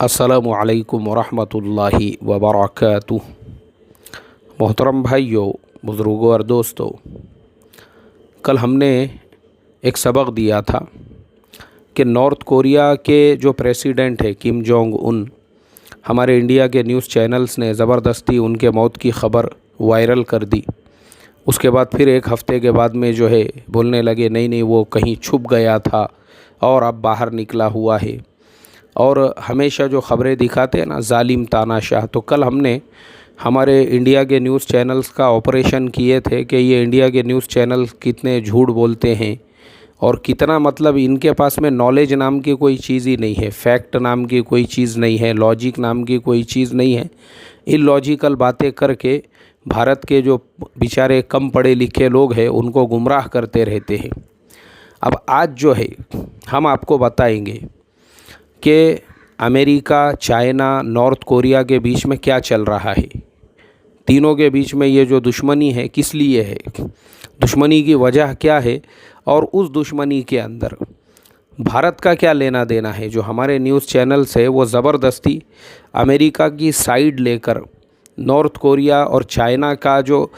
अस्सलामु अलैकुम वरहमतुल्लाहि वबरकातुह। मोहतरम भाइयों, बुज़ुर्गों और दोस्तों, कल हमने एक सबक दिया था कि नॉर्थ कोरिया के जो प्रेसिडेंट है किम जोंग उन, हमारे इंडिया के न्यूज़ चैनल्स ने ज़बरदस्ती उनके मौत की ख़बर वायरल कर दी। उसके बाद फिर एक हफ़्ते के बाद में जो है बोलने लगे नहीं नहीं वो कहीं छुप गया था और अब बाहर निकला हुआ है, और हमेशा जो ख़बरें दिखाते हैं ना जालिम तानाशाह। तो कल हमने हमारे इंडिया के न्यूज़ चैनल्स का ऑपरेशन किए थे कि ये इंडिया के न्यूज़ चैनल कितने झूठ बोलते हैं और कितना मतलब इनके पास में नॉलेज नाम की कोई चीज़ ही नहीं है, फैक्ट नाम की कोई चीज़ नहीं है, लॉजिक नाम की कोई चीज़ नहीं है। इलॉजिकल बातें करके भारत के जो बेचारे कम पढ़े लिखे लोग हैं उनको गुमराह करते रहते हैं। अब आज जो है हम आपको बताएंगे कि अमेरिका, चाइना, नॉर्थ कोरिया के बीच में क्या चल रहा है। तीनों के बीच में ये जो दुश्मनी है किस लिए है, दुश्मनी की वजह क्या है, और उस दुश्मनी के अंदर भारत का क्या लेना देना है। जो हमारे न्यूज़ चैनल्स है वो ज़बरदस्ती अमेरिका की साइड लेकर नॉर्थ कोरिया और चाइना का जो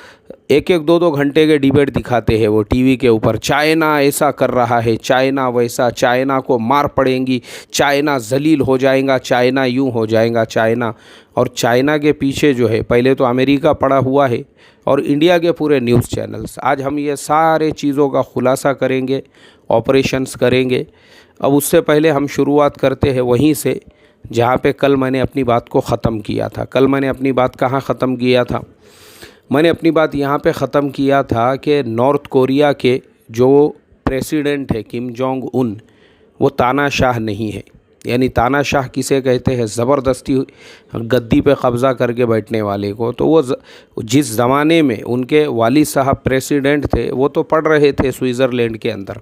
एक एक दो दो घंटे के डिबेट दिखाते हैं वो टीवी के ऊपर, चाइना ऐसा कर रहा है, चाइना वैसा, चाइना को मार पड़ेंगी, चाइना जलील हो जाएगा, चाइना यूं हो जाएगा, चाइना। और चाइना के पीछे जो है पहले तो अमेरिका पड़ा हुआ है और इंडिया के पूरे न्यूज़ चैनल्स। आज हम ये सारे चीज़ों का खुलासा करेंगे, ऑपरेशंस करेंगे। अब उससे पहले हम शुरुआत करते हैं वहीं से जहाँ पे कल मैंने अपनी बात को ख़त्म किया था। कल मैंने अपनी बात कहाँ ख़त्म किया था? मैंने अपनी बात यहाँ पे ख़त्म किया था कि नॉर्थ कोरिया के जो प्रेसिडेंट है किम जोंग उन, वो तानाशाह नहीं है। यानी तानाशाह किसे कहते हैं? ज़बरदस्ती गद्दी पे कब्ज़ा करके बैठने वाले को। तो वो जिस ज़माने में उनके वालिद साहब प्रेसिडेंट थे वो तो पढ़ रहे थे स्विट्ज़रलैंड के अंदर,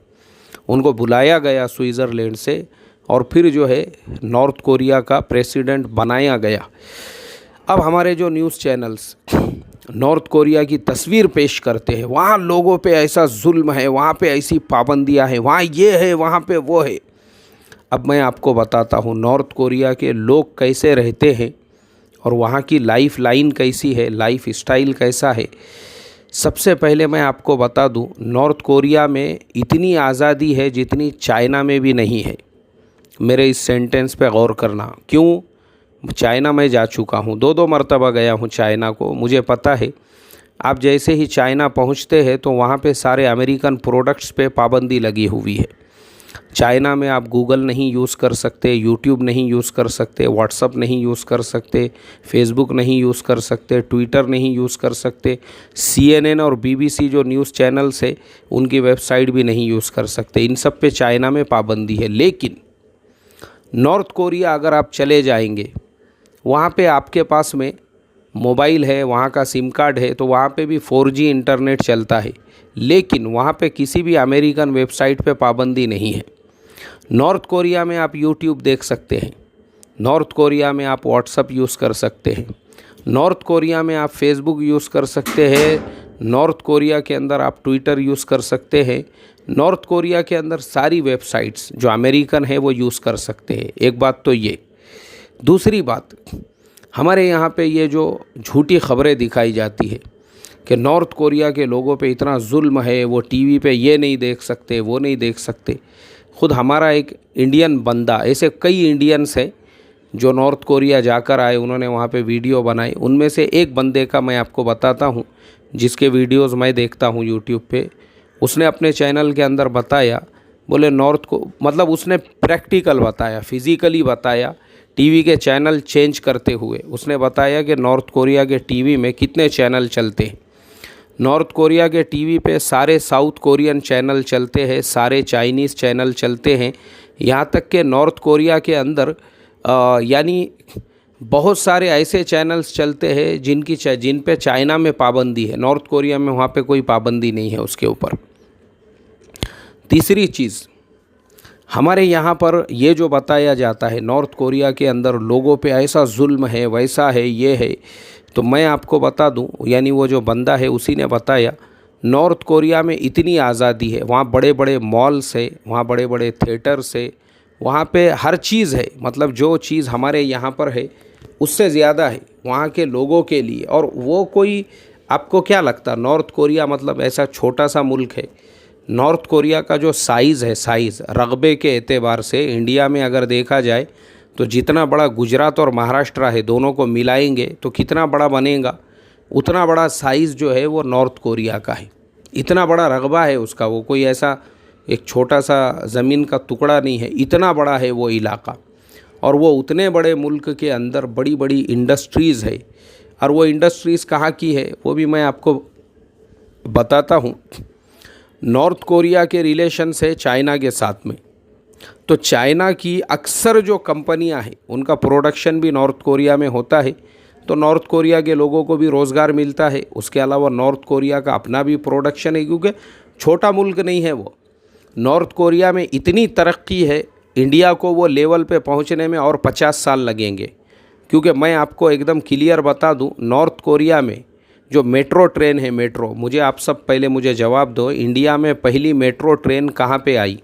उनको बुलाया गया स्विट्ज़रलैंड से और फिर जो है नॉर्थ कोरिया का प्रेसिडेंट बनाया गया। अब हमारे जो न्यूज़ चैनल्स नॉर्थ कोरिया की तस्वीर पेश करते हैं, वहाँ लोगों पे ऐसा जुल्म है, वहाँ पे ऐसी पाबंदियाँ हैं, वहाँ ये है, वहाँ पे वो है। अब मैं आपको बताता हूँ नॉर्थ कोरिया के लोग कैसे रहते हैं और वहाँ की लाइफ लाइन कैसी है, लाइफ स्टाइल कैसा है। सबसे पहले मैं आपको बता दूँ, नॉर्थ कोरिया में इतनी आज़ादी है जितनी चाइना में भी नहीं है। मेरे इस सेंटेंस पे गौर करना। क्यों? चाइना में जा चुका हूँ, दो मरतबा गया हूँ चाइना को, मुझे पता है। आप जैसे ही चाइना पहुँचते हैं तो वहाँ पे सारे अमेरिकन प्रोडक्ट्स पे पाबंदी लगी हुई है। चाइना में आप गूगल नहीं यूज़ कर सकते, यूट्यूब नहीं यूज़ कर सकते, व्हाट्सअप नहीं यूज़ कर सकते, फेसबुक नहीं यूज़ कर सकते, ट्विटर नहीं यूज़ कर सकते, CNN और BBC जो न्यूज़ चैनल्स है उनकी वेबसाइट भी नहीं यूज़ कर सकते। इन सब पे चाइना में पाबंदी है। लेकिन नॉर्थ कोरिया अगर आप चले जाएंगे, वहाँ पे आपके पास में मोबाइल है, वहाँ का सिम कार्ड है, तो वहाँ पे भी 4G इंटरनेट चलता है। लेकिन वहाँ पे किसी भी अमेरिकन वेबसाइट पे पाबंदी नहीं है। नॉर्थ कोरिया में आप यूट्यूब देख सकते हैं, नॉर्थ कोरिया में आप व्हाट्सअप यूज़ कर सकते हैं, नॉर्थ कोरिया में आप फेसबुक यूज़ कर सकते हैं, नॉर्थ कोरिया के अंदर आप ट्विटर यूज़ कर सकते हैं, नॉर्थ कोरिया के अंदर सारी वेबसाइट्स जो अमेरिकन है वो यूज़ कर सकते हैं। एक बात तो ये। दूसरी बात, हमारे यहाँ पे ये जो झूठी खबरें दिखाई जाती है कि नॉर्थ कोरिया के लोगों पे इतना जुल्म है, वो टीवी पे ये नहीं देख सकते, वो नहीं देख सकते। ख़ुद हमारा एक इंडियन बंदा, ऐसे कई इंडियंस हैं जो नॉर्थ कोरिया जाकर आए, उन्होंने वहाँ पे वीडियो बनाई। उनमें से एक बंदे का मैं आपको बताता हूँ जिसके वीडियोज़ मैं देखता हूँ यूट्यूब पे। उसने अपने चैनल के अंदर बताया, बोले नॉर्थ को, मतलब उसने प्रैक्टिकल बताया, फिज़िकली बताया, टीवी के चैनल चेंज करते हुए उसने बताया कि नॉर्थ कोरिया के टीवी में कितने चैनल चलते हैं। नॉर्थ कोरिया के टीवी पे सारे साउथ कोरियन चैनल चलते हैं, सारे चाइनीज़ चैनल चलते हैं। यहाँ तक कि नॉर्थ कोरिया के अंदर यानी बहुत सारे ऐसे चैनल्स चलते हैं जिन पे चाइना में पाबंदी है, नॉर्थ कोरिया में वहाँ पे कोई पाबंदी नहीं है उसके ऊपर। तीसरी चीज़, हमारे यहाँ पर ये जो बताया जाता है नॉर्थ कोरिया के अंदर लोगों पे ऐसा जुल्म है, वैसा है, ये है, तो मैं आपको बता दूं, यानी वो जो बंदा है उसी ने बताया नॉर्थ कोरिया में इतनी आज़ादी है, वहाँ बड़े बड़े मॉल्स है, वहाँ बड़े बड़े थिएटर्स है, वहाँ पे हर चीज़ है, मतलब जो चीज़ हमारे यहाँ पर है उससे ज़्यादा है वहाँ के लोगों के लिए। और वो कोई, आपको क्या लगता, नॉर्थ कोरिया मतलब ऐसा छोटा सा मुल्क है? नॉर्थ कोरिया का जो साइज़ है, साइज़ रकबे के एतबार से इंडिया में अगर देखा जाए तो जितना बड़ा गुजरात और महाराष्ट्र है, दोनों को मिलाएंगे तो कितना बड़ा बनेगा, उतना बड़ा साइज़ जो है वो नॉर्थ कोरिया का है। इतना बड़ा रकबा है उसका, वो कोई ऐसा एक छोटा सा ज़मीन का टुकड़ा नहीं है, इतना बड़ा है वो इलाका। और वो उतने बड़े मुल्क के अंदर बड़ी बड़ी इंडस्ट्रीज़ है। और वो इंडस्ट्रीज़ कहाँ की है वो भी मैं आपको बताता हूँ। नॉर्थ कोरिया के रिलेशंस है चाइना के साथ में, तो चाइना की अक्सर जो कंपनियां हैं उनका प्रोडक्शन भी नॉर्थ कोरिया में होता है। तो नॉर्थ कोरिया के लोगों को भी रोज़गार मिलता है। उसके अलावा नॉर्थ कोरिया का अपना भी प्रोडक्शन है, क्योंकि छोटा मुल्क नहीं है वो। नॉर्थ कोरिया में इतनी तरक्की है, इंडिया को वो लेवल पे पहुंचने में और 50 साल लगेंगे। क्योंकि मैं आपको एकदम क्लियर बता दूं, नॉर्थ कोरिया में जो मेट्रो ट्रेन है, मेट्रो, मुझे आप सब पहले मुझे जवाब दो, इंडिया में पहली मेट्रो ट्रेन कहाँ पे आई?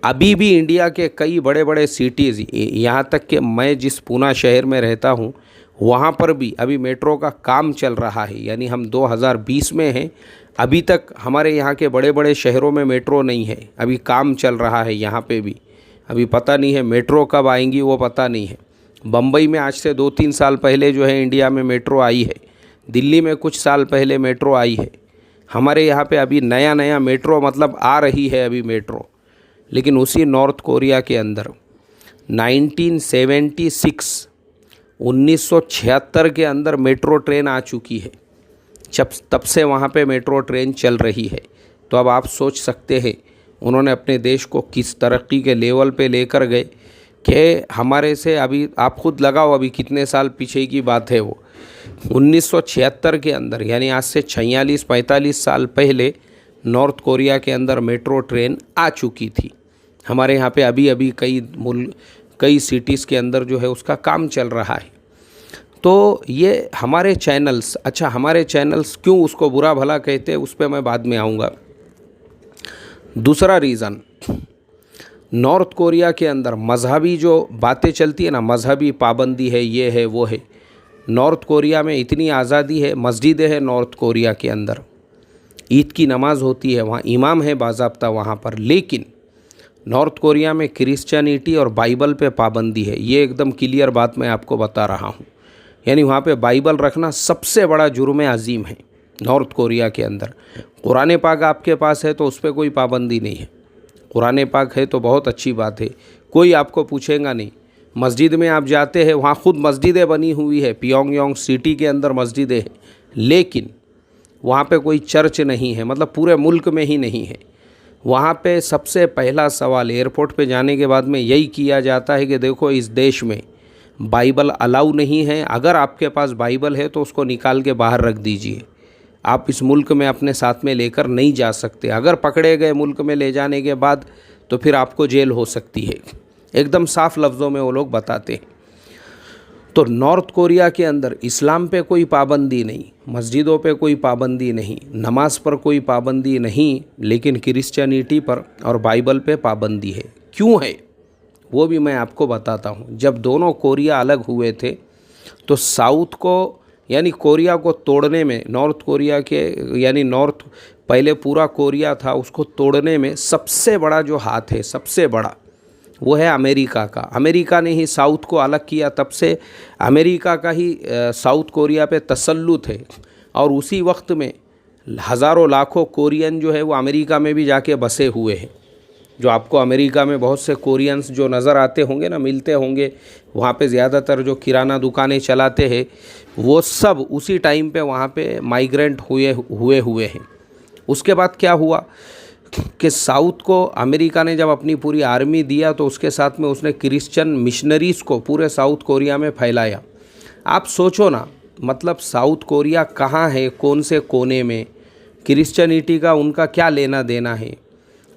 अभी भी इंडिया के कई बड़े बड़े सिटीज़, यहाँ तक कि मैं जिस पूना शहर में रहता हूँ वहाँ पर भी अभी मेट्रो का काम चल रहा है। यानी हम 2020 में हैं, अभी तक हमारे यहाँ के बड़े बड़े शहरों में मेट्रो नहीं है, अभी काम चल रहा है यहाँ पे भी। अभी पता नहीं है मेट्रो कब आएंगी, वो पता नहीं है। बम्बई में आज से 2-3 साल पहले जो है इंडिया में मेट्रो आई है। दिल्ली में कुछ साल पहले मेट्रो आई है। हमारे यहाँ पे अभी नया नया मेट्रो मतलब आ रही है अभी मेट्रो। लेकिन उसी नॉर्थ कोरिया के अंदर 1976 के अंदर मेट्रो ट्रेन आ चुकी है। तब से वहाँ पे मेट्रो ट्रेन चल रही है। तो अब आप सोच सकते हैं उन्होंने अपने देश को किस तरक्की के लेवल पे लेकर गए कि हमारे से, अभी आप खुद लगाओ अभी कितने साल पीछे की बात है वो। 1976 के अंदर, यानी आज से 46-45 साल पहले नॉर्थ कोरिया के अंदर मेट्रो ट्रेन आ चुकी थी। हमारे यहाँ पे अभी अभी कई सिटीज़ के अंदर जो है उसका काम चल रहा है। तो ये हमारे चैनल्स, अच्छा हमारे चैनल्स क्यों उसको बुरा भला कहते हैं उस पर मैं बाद में आऊँगा। दूसरा रीज़न, नॉर्थ कोरिया के अंदर मजहबी जो बातें चलती है ना, मजहबी पाबंदी है, ये है वो है। नॉर्थ कोरिया में इतनी आज़ादी है, मस्जिदें हैं नॉर्थ कोरिया के अंदर, ईद की नमाज़ होती है, वहाँ इमाम है बाज़ाब्ता वहाँ पर। लेकिन नॉर्थ कोरिया में क्रिश्चियनिटी और बाइबल पे पाबंदी है। ये एकदम क्लियर बात मैं आपको बता रहा हूँ। यानी वहाँ पे बाइबल रखना सबसे बड़ा जुर्म अज़ीम है नॉर्थ कोरिया के अंदर। कुरान पाक आपके पास है तो उस पर कोई पाबंदी नहीं है। कुरान पाक है तो बहुत अच्छी बात है, कोई आपको पूछेगा नहीं। मस्जिद में आप जाते हैं, वहाँ खुद मस्जिदें बनी हुई है, पियोंगयांग सिटी के अंदर मस्जिदें हैं, लेकिन वहाँ पे कोई चर्च नहीं है, मतलब पूरे मुल्क में ही नहीं है। वहाँ पे सबसे पहला सवाल एयरपोर्ट पे जाने के बाद में यही किया जाता है कि देखो इस देश में बाइबल अलाउ नहीं है, अगर आपके पास बाइबल है तो उसको निकाल के बाहर रख दीजिए, आप इस मुल्क में अपने साथ में लेकर नहीं जा सकते। अगर पकड़े गए मुल्क में ले जाने के बाद तो फिर आपको जेल हो सकती है। एकदम साफ लफ्ज़ों में वो लोग बताते हैं। तो नॉर्थ कोरिया के अंदर इस्लाम पे कोई पाबंदी नहीं, मस्जिदों पे कोई पाबंदी नहीं, नमाज पर कोई पाबंदी नहीं, लेकिन क्रिश्चियनिटी पर और बाइबल पे पाबंदी है। क्यों है वो भी मैं आपको बताता हूँ। जब दोनों कोरिया अलग हुए थे तो साउथ को, यानी कोरिया को तोड़ने में, नॉर्थ कोरिया के, यानी नॉर्थ पहले पूरा कोरिया था, उसको तोड़ने में सबसे बड़ा जो हाथ है, सबसे बड़ा, वो है अमेरिका का। अमेरिका ने ही साउथ को अलग किया, तब से अमेरिका का ही साउथ कोरिया पे तसल्लुत है। और उसी वक्त में हज़ारों लाखों कोरियन जो है वो अमेरिका में भी जाके बसे हुए हैं। जो आपको अमेरिका में बहुत से कोरियंस जो नज़र आते होंगे ना, मिलते होंगे, वहाँ पे ज़्यादातर जो किराना दुकानें चलाते हैं वो सब उसी टाइम पे वहाँ पे माइग्रेंट हुए हैं। उसके बाद क्या हुआ कि साउथ को अमेरिका ने जब अपनी पूरी आर्मी दिया तो उसके साथ में उसने क्रिश्चियन मिशनरीज़ को पूरे साउथ कोरिया में फैलाया। आप सोचो ना, मतलब साउथ कोरिया कहाँ है, कौन से कोने में, क्रिश्चियनिटी का उनका क्या लेना देना है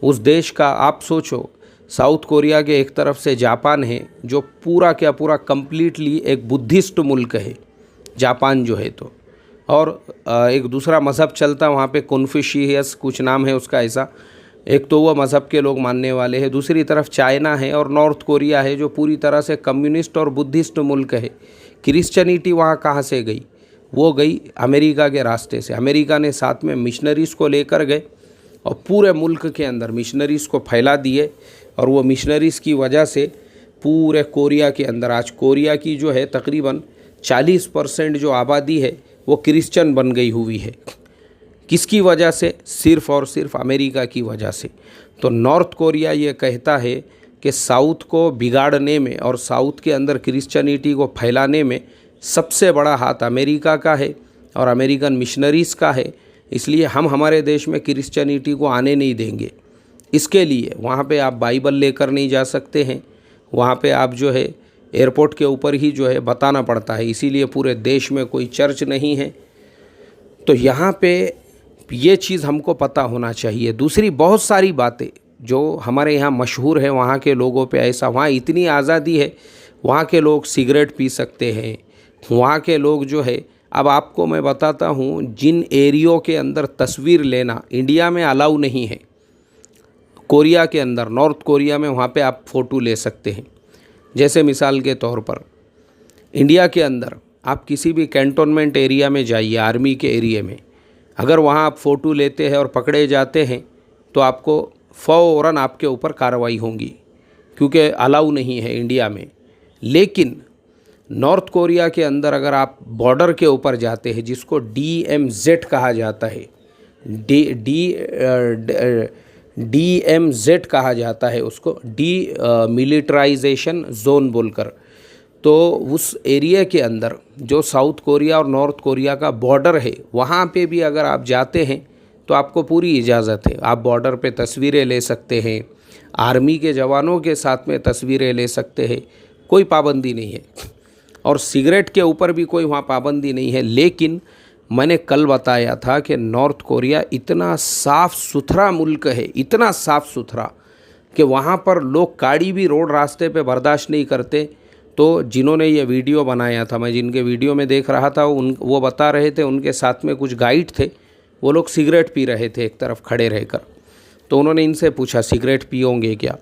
उस देश का। आप सोचो, साउथ कोरिया के एक तरफ से जापान है जो पूरा क्या पूरा कंप्लीटली एक बुद्धिस्ट मुल्क है जापान जो है, तो और एक दूसरा मज़हब चलता वहाँ पे, कन्फ्यूशियस कुछ नाम है उसका ऐसा, एक तो वह मज़हब के लोग मानने वाले हैं, दूसरी तरफ चाइना है और नॉर्थ कोरिया है जो पूरी तरह से कम्युनिस्ट और बुद्धिस्ट मुल्क है। क्रिश्चियनिटी वहाँ कहाँ से गई? वो गई अमेरिका के रास्ते से। अमेरिका ने साथ में मिशनरीज़ को लेकर गए और पूरे मुल्क के अंदर मिशनरीज़ को फैला दिए, और वो मिशनरीज़ की वजह से पूरे कोरिया के अंदर आज कोरिया की जो है तकरीबन 40% जो आबादी है वो क्रिश्चियन बन गई हुई है। किसकी वजह से? सिर्फ़ और सिर्फ अमेरिका की वजह से। तो नॉर्थ कोरिया ये कहता है कि साउथ को बिगाड़ने में और साउथ के अंदर क्रिश्चियनिटी को फैलाने में सबसे बड़ा हाथ अमेरिका का है और अमेरिकन मिशनरीज़ का है, इसलिए हम हमारे देश में क्रिश्चियनिटी को आने नहीं देंगे। इसके लिए वहाँ पे आप बाइबल लेकर नहीं जा सकते हैं, वहाँ पे आप जो है एयरपोर्ट के ऊपर ही जो है बताना पड़ता है, इसीलिए पूरे देश में कोई चर्च नहीं है। तो यहाँ पे ये चीज़ हमको पता होना चाहिए। दूसरी बहुत सारी बातें जो हमारे यहाँ मशहूर है, वहाँ के लोगों पे ऐसा, वहाँ इतनी आज़ादी है, वहाँ के लोग सिगरेट पी सकते हैं, वहाँ के लोग जो है, अब आपको मैं बताता हूँ, जिन एरियो के अंदर तस्वीर लेना इंडिया में अलाउ नहीं है, कोरिया के अंदर, नॉर्थ कोरिया में वहाँ पे आप फ़ोटो ले सकते हैं। जैसे मिसाल के तौर पर इंडिया के अंदर आप किसी भी कैंटोनमेंट एरिया में जाइए, आर्मी के एरिया में, अगर वहाँ आप फ़ोटो लेते हैं और पकड़े जाते हैं तो आपको फ़ौरन आपके ऊपर कार्रवाई होगी, क्योंकि अलाउ नहीं है इंडिया में। लेकिन नॉर्थ कोरिया के अंदर अगर आप बॉर्डर के ऊपर जाते हैं, जिसको DMZ कहा जाता है, DMZ कहा जाता है उसको, मिलिटराइजेशन जोन बोलकर, तो उस एरिया के अंदर जो साउथ कोरिया और नॉर्थ कोरिया का बॉर्डर है, वहाँ पे भी अगर आप जाते हैं तो आपको पूरी इजाज़त है। आप बॉर्डर पे तस्वीरें ले सकते हैं, आर्मी के जवानों के साथ में तस्वीरें ले सकते हैं, कोई पाबंदी नहीं है। और सिगरेट के ऊपर भी कोई वहाँ पाबंदी नहीं है। लेकिन मैंने कल बताया था कि नॉर्थ कोरिया इतना साफ़ सुथरा मुल्क है, इतना साफ़ सुथरा कि वहाँ पर लोग गाड़ी भी रोड रास्ते पे बर्दाश्त नहीं करते। तो जिन्होंने ये वीडियो बनाया था, मैं जिनके वीडियो में देख रहा था, वो बता रहे थे उनके साथ में कुछ गाइड थे, वो लोग सिगरेट पी रहे थे एक तरफ खड़े रहकर। तो उन्होंने इनसे पूछा सिगरेट पियोगे क्या?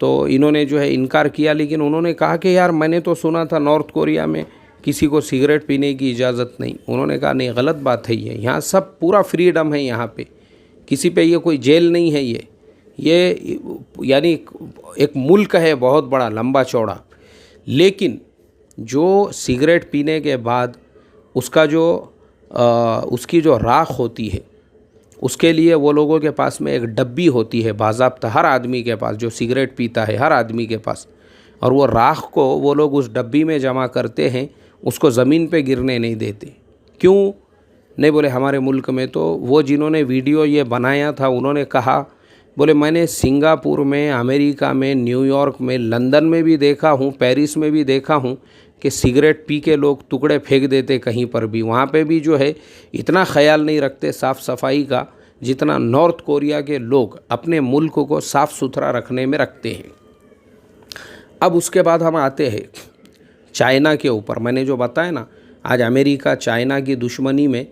तो इन्होंने जो है इनकार किया, लेकिन उन्होंने कहा कि यार मैंने तो सुना था नॉर्थ कोरिया में किसी को सिगरेट पीने की इजाज़त नहीं। उन्होंने कहा नहीं, गलत बात है ये, यहाँ सब पूरा फ्रीडम है, यहाँ पे किसी पे ये कोई जेल नहीं है। ये यानी एक मुल्क है बहुत बड़ा लंबा चौड़ा। लेकिन जो सिगरेट पीने के बाद उसका जो उसकी जो राख होती है, उसके लिए वो लोगों के पास में एक डब्बी होती है बाज़ाब्ता, हर आदमी के पास, जो सिगरेट पीता है हर आदमी के पास, और वो राख को वो लोग उस डब्बी में जमा करते हैं, उसको ज़मीन पे गिरने नहीं देते। क्यों नहीं? बोले हमारे मुल्क में तो वो जिन्होंने वीडियो ये बनाया था उन्होंने कहा, बोले मैंने सिंगापुर में, अमेरिका में, न्यूयॉर्क में, लंदन में भी देखा हूँ, पेरिस में भी देखा हूँ कि सिगरेट पी के लोग टुकड़े फेंक देते कहीं पर भी। वहाँ पे भी जो है इतना ख्याल नहीं रखते साफ़ सफाई का जितना नॉर्थ कोरिया के लोग अपने मुल्क को साफ़ सुथरा रखने में रखते हैं। अब उसके बाद हम आते हैं चाइना के ऊपर। मैंने जो बताया ना, आज अमेरिका चाइना की दुश्मनी में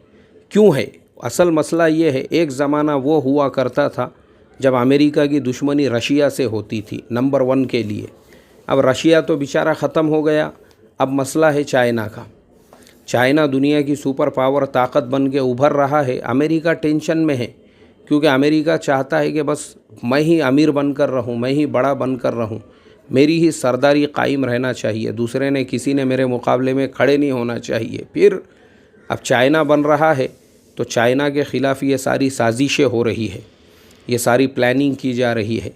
क्यों है, असल मसला ये है, एक ज़माना वो हुआ करता था जब अमेरिका की दुश्मनी रशिया से होती थी नंबर 1 के लिए। अब रशिया तो बेचारा ख़त्म हो गया, अब मसला है चाइना का। चाइना दुनिया की सुपर पावर ताकत बन के उभर रहा है। अमेरिका टेंशन में है, क्योंकि अमेरिका चाहता है कि बस मैं ही अमीर बनकर रहूं, मैं ही बड़ा बनकर रहूं, मेरी ही सरदारी कायम रहना चाहिए, दूसरे ने, किसी ने मेरे मुकाबले में खड़े नहीं होना चाहिए। फिर अब चाइना बन रहा है तो चाइना के ख़िलाफ़ ये सारी साजिशें हो रही है, ये सारी प्लानिंग की जा रही है।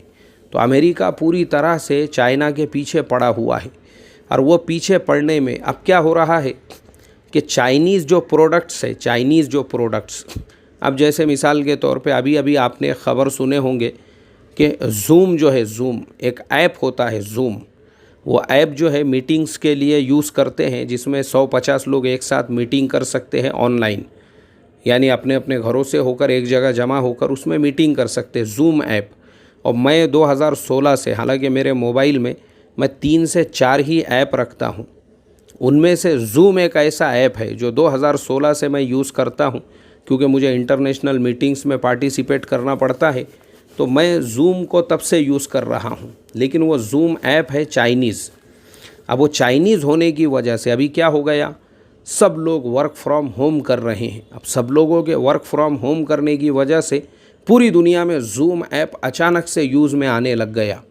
तो अमेरिका पूरी तरह से चाइना के पीछे पड़ा हुआ है। और वो पीछे पड़ने में अब क्या हो रहा है कि चाइनीज़ जो प्रोडक्ट्स है, चाइनीज़ जो प्रोडक्ट्स, अब जैसे मिसाल के तौर पे अभी अभी आपने ख़बर सुने होंगे कि जूम जो है, जूम एक ऐप होता है, जूम, वो ऐप जो है मीटिंग्स के लिए यूज़ करते हैं, जिसमें 150 लोग एक साथ मीटिंग कर सकते हैं ऑनलाइन, यानी अपने अपने घरों से होकर एक जगह जमा होकर उसमें मीटिंग कर सकते हैं, जूम ऐप। और मैं 2016 से, हालांकि मेरे मोबाइल में मैं 3 से 4 ही ऐप रखता हूं, उनमें से जूम एक ऐसा ऐप है जो 2016 से मैं यूज़ करता हूं, क्योंकि मुझे इंटरनेशनल मीटिंग्स में पार्टिसिपेट करना पड़ता है। तो मैं ज़ूम को तब से यूज़ कर रहा हूँ, लेकिन वो ज़ूम ऐप है चाइनीज़। अब वो चाइनीज़ होने की वजह से अभी क्या हो गया, सब लोग वर्क फ्रॉम होम कर रहे हैं। अब सब लोगों के वर्क फ्रॉम होम करने की वजह से पूरी दुनिया में ज़ूम ऐप अचानक से यूज़ में आने लग गया,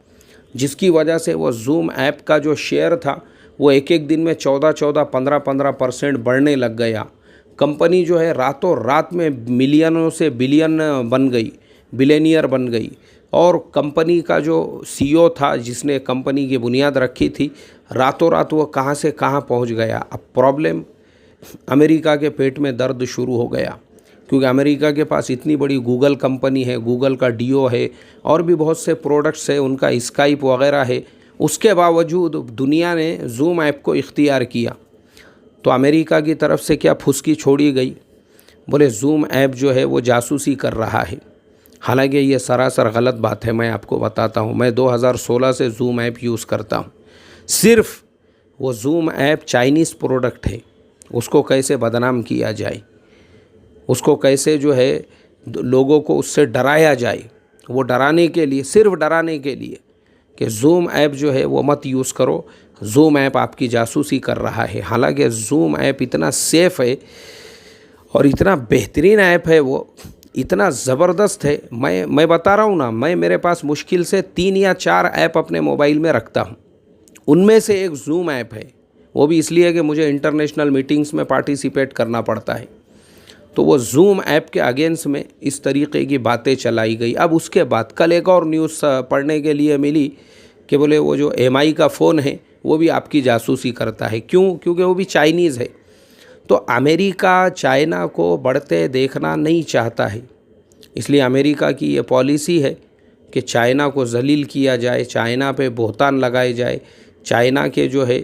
जिसकी वजह से वो ज़ूम ऐप का जो शेयर था वो एक एक दिन में 14-14, 15-15% बढ़ने लग गया। कंपनी जो है रातों रात में मिलियनों से बिलियन बन गई, बिलियनियर बन गई। और कंपनी का जो सीईओ था, जिसने कंपनी की बुनियाद रखी थी, रातों रात वो कहाँ से कहाँ पहुँच गया। अब प्रॉब्लम, अमेरिका के पेट में दर्द शुरू हो गया, क्योंकि अमेरिका के पास इतनी बड़ी गूगल कंपनी है, गूगल का डीओ है और भी बहुत से प्रोडक्ट्स है, उनका स्काइप वगैरह है। उसके बावजूद दुनिया ने ज़ूम ऐप को इख्तियार किया। तो अमेरिका की तरफ से क्या फुसकी छोड़ी गई, बोले ज़ूम ऐप जो है वो जासूसी कर रहा है। हालांकि ये सरासर गलत बात है, मैं आपको बताता हूँ। मैं 2016 से ज़ूम ऐप यूज़ करता हूँ। सिर्फ वो ज़ूम ऐप चाइनीज़ प्रोडक्ट है, उसको कैसे बदनाम किया जाए, उसको कैसे जो है लोगों को उससे डराया जाए, वो डराने के लिए, सिर्फ डराने के लिए कि ज़ूम ऐप जो है वो मत यूज़ करो, ज़ूम ऐप आपकी जासूसी कर रहा है। हालांकि ज़ूम ऐप इतना सेफ़ है और इतना बेहतरीन ऐप है, वो इतना ज़बरदस्त है। मैं बता रहा हूँ ना, मेरे पास मुश्किल से 3 या 4 ऐप अपने मोबाइल में रखता हूँ। उनमें से एक ज़ूम ऐप है, वो भी इसलिए कि मुझे इंटरनेशनल मीटिंग्स में पार्टिसिपेट करना पड़ता है। तो वो ज़ूम ऐप के अगेंस्ट में इस तरीके की बातें चलाई गई। अब उसके बाद कल एक और न्यूज़ पढ़ने के लिए मिली कि बोले वो जो एमआई का फ़ोन है वो भी आपकी जासूसी करता है। क्यों? क्योंकि वो भी चाइनीज़ है। तो अमेरिका चाइना को बढ़ते देखना नहीं चाहता है, इसलिए अमेरिका की ये पॉलिसी है कि चाइना को जलील किया जाए, चाइना पे बहतान लगाए जाए, चाइना के जो है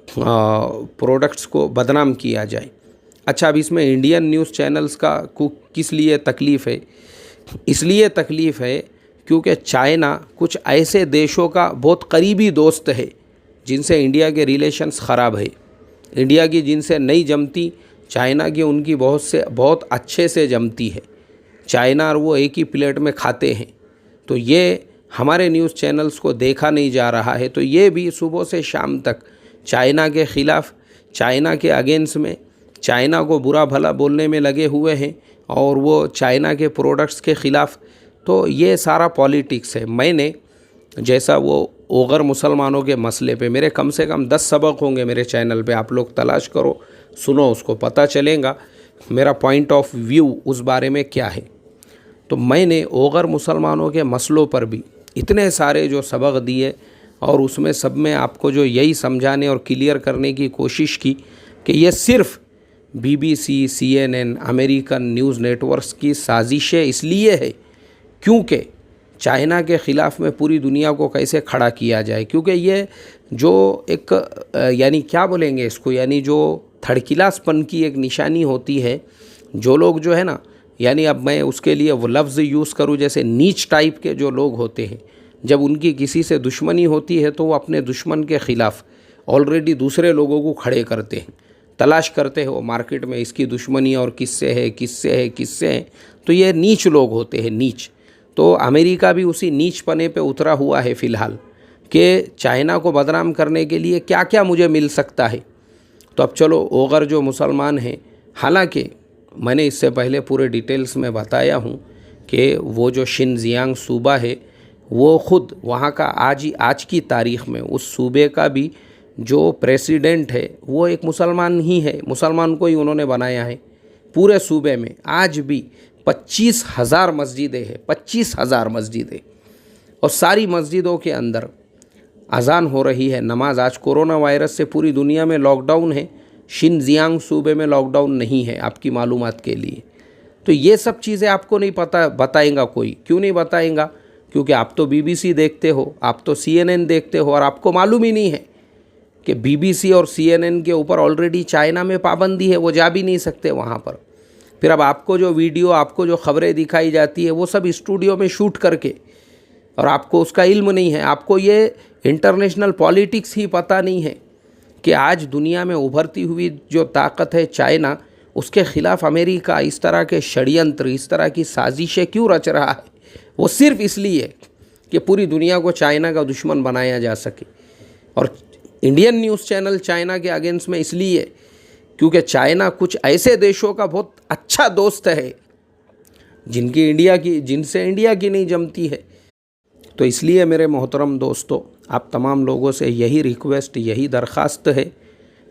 प्रोडक्ट्स को बदनाम किया जाए। अच्छा, अब इसमें इंडियन न्यूज़ चैनल्स का किस लिए तकलीफ़ है? इसलिए तकलीफ़ है क्योंकि चाइना कुछ ऐसे देशों का बहुत करीबी दोस्त है जिनसे इंडिया के रिलेशंस ख़राब है। इंडिया की जिनसे नहीं जमती, चाइना की उनकी बहुत अच्छे से जमती है। चाइना और वो एक ही प्लेट में खाते हैं। तो ये हमारे न्यूज़ चैनल्स को देखा नहीं जा रहा है। तो ये भी सुबह से शाम तक चाइना के ख़िलाफ़, चाइना के अगेंस्ट में, चाइना को बुरा भला बोलने में लगे हुए हैं और वो चाइना के प्रोडक्ट्स के ख़िलाफ़। तो ये सारा पॉलिटिक्स है। मैंने जैसा वो ओगर मुसलमानों के मसले पे मेरे कम से कम 10 सबक होंगे मेरे चैनल पे, आप लोग तलाश करो, सुनो, उसको पता चलेगा मेरा पॉइंट ऑफ व्यू उस बारे में क्या है। तो मैंने ओगर मुसलमानों के मसलों पर भी इतने सारे जो सबक दिए और उसमें सब में आपको जो यही समझाने और क्लियर करने की कोशिश की कि ये सिर्फ़ BBC, CNN, American news networks की साजिशें इसलिए है क्योंकि चाइना के ख़िलाफ़ में पूरी दुनिया को कैसे खड़ा किया जाए। क्योंकि ये जो एक यानी क्या बोलेंगे इसको, यानी जो थड़किलासपन की एक निशानी होती है। जो लोग जो है ना, यानी अब मैं उसके लिए वो लफ्ज़ यूज़ करूँ, जैसे नीच टाइप के जो लोग होते हैं, जब उनकी किसी से दुश्मनी होती है तो वो अपने दुश्मन के ख़िलाफ़ ऑलरेडी दूसरे लोगों को खड़े करते हैं, तलाश करते हैं वो मार्केट में इसकी दुश्मनी और किससे है। तो ये नीच लोग होते हैं, नीच। तो अमेरिका भी उसी नीचपने पे उतरा हुआ है फ़िलहाल कि चाइना को बदनाम करने के लिए क्या क्या मुझे मिल सकता है। तो अब चलो, ओगर जो मुसलमान हैं, हालांकि मैंने इससे पहले पूरे डिटेल्स में बताया हूँ कि वो जो शिनजियांग सूबा है वो ख़ुद वहाँ का आज की तारीख़ में उस सूबे का भी जो प्रेसिडेंट है वो एक मुसलमान ही है, मुसलमान को ही उन्होंने बनाया है। पूरे सूबे में आज भी 25,000 मस्जिदें हैं, 25,000 मस्जिदें, और सारी मस्जिदों के अंदर अजान हो रही है, नमाज। आज कोरोना वायरस से पूरी दुनिया में लॉकडाउन है, शिनजियांग सूबे में लॉकडाउन नहीं है, आपकी मालूमात के लिए। तो ये सब चीज़ें आपको नहीं पता, बताएगा कोई? क्यों नहीं बताएगा? क्योंकि आप तो BBC देखते हो, आप तो CNN देखते हो, और आपको मालूम ही नहीं है कि BBC और CNN के ऊपर ऑलरेडी चाइना में पाबंदी है, वो जा भी नहीं सकते वहाँ पर। फिर अब आपको जो वीडियो, आपको जो ख़बरें दिखाई जाती है वो सब स्टूडियो में शूट करके, और आपको उसका इल्म नहीं है, आपको ये इंटरनेशनल पॉलिटिक्स ही पता नहीं है कि आज दुनिया में उभरती हुई जो ताकत है चाइना, उसके ख़िलाफ़ अमेरिका इस तरह के षड्यंत्र, इस तरह की साजिशें क्यों रच रहा है। वो सिर्फ इसलिए कि पूरी दुनिया को चाइना का दुश्मन बनाया जा सके। और इंडियन न्यूज़ चैनल चाइना के अगेंस्ट में इसलिए क्योंकि चाइना कुछ ऐसे देशों का बहुत अच्छा दोस्त है जिनसे इंडिया की नहीं जमती है। तो इसलिए मेरे मोहतरम दोस्तों, आप तमाम लोगों से यही रिक्वेस्ट, यही दरख्वास्त है,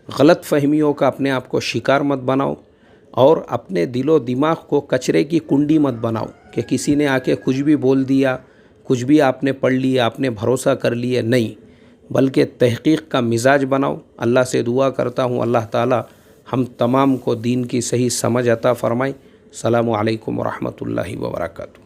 गलत फहमियों का अपने आप को शिकार मत बनाओ और अपने दिलो दिमाग को कचरे की कुंडी मत बनाओ कि किसी ने आके कुछ भी बोल दिया, कुछ भी आपने पढ़ लिया, आपने भरोसा कर लिया। नहीं, बल्कि तहक़ीक़ का मिजाज बनाओ। अल्लाह से दुआ करता हूँ अल्लाह ताला हम तमाम को दीन की सही समझ अता फ़रमाए। अस्सलामु अलैकुम व रहमतुल्लाहि व बरकातुहू।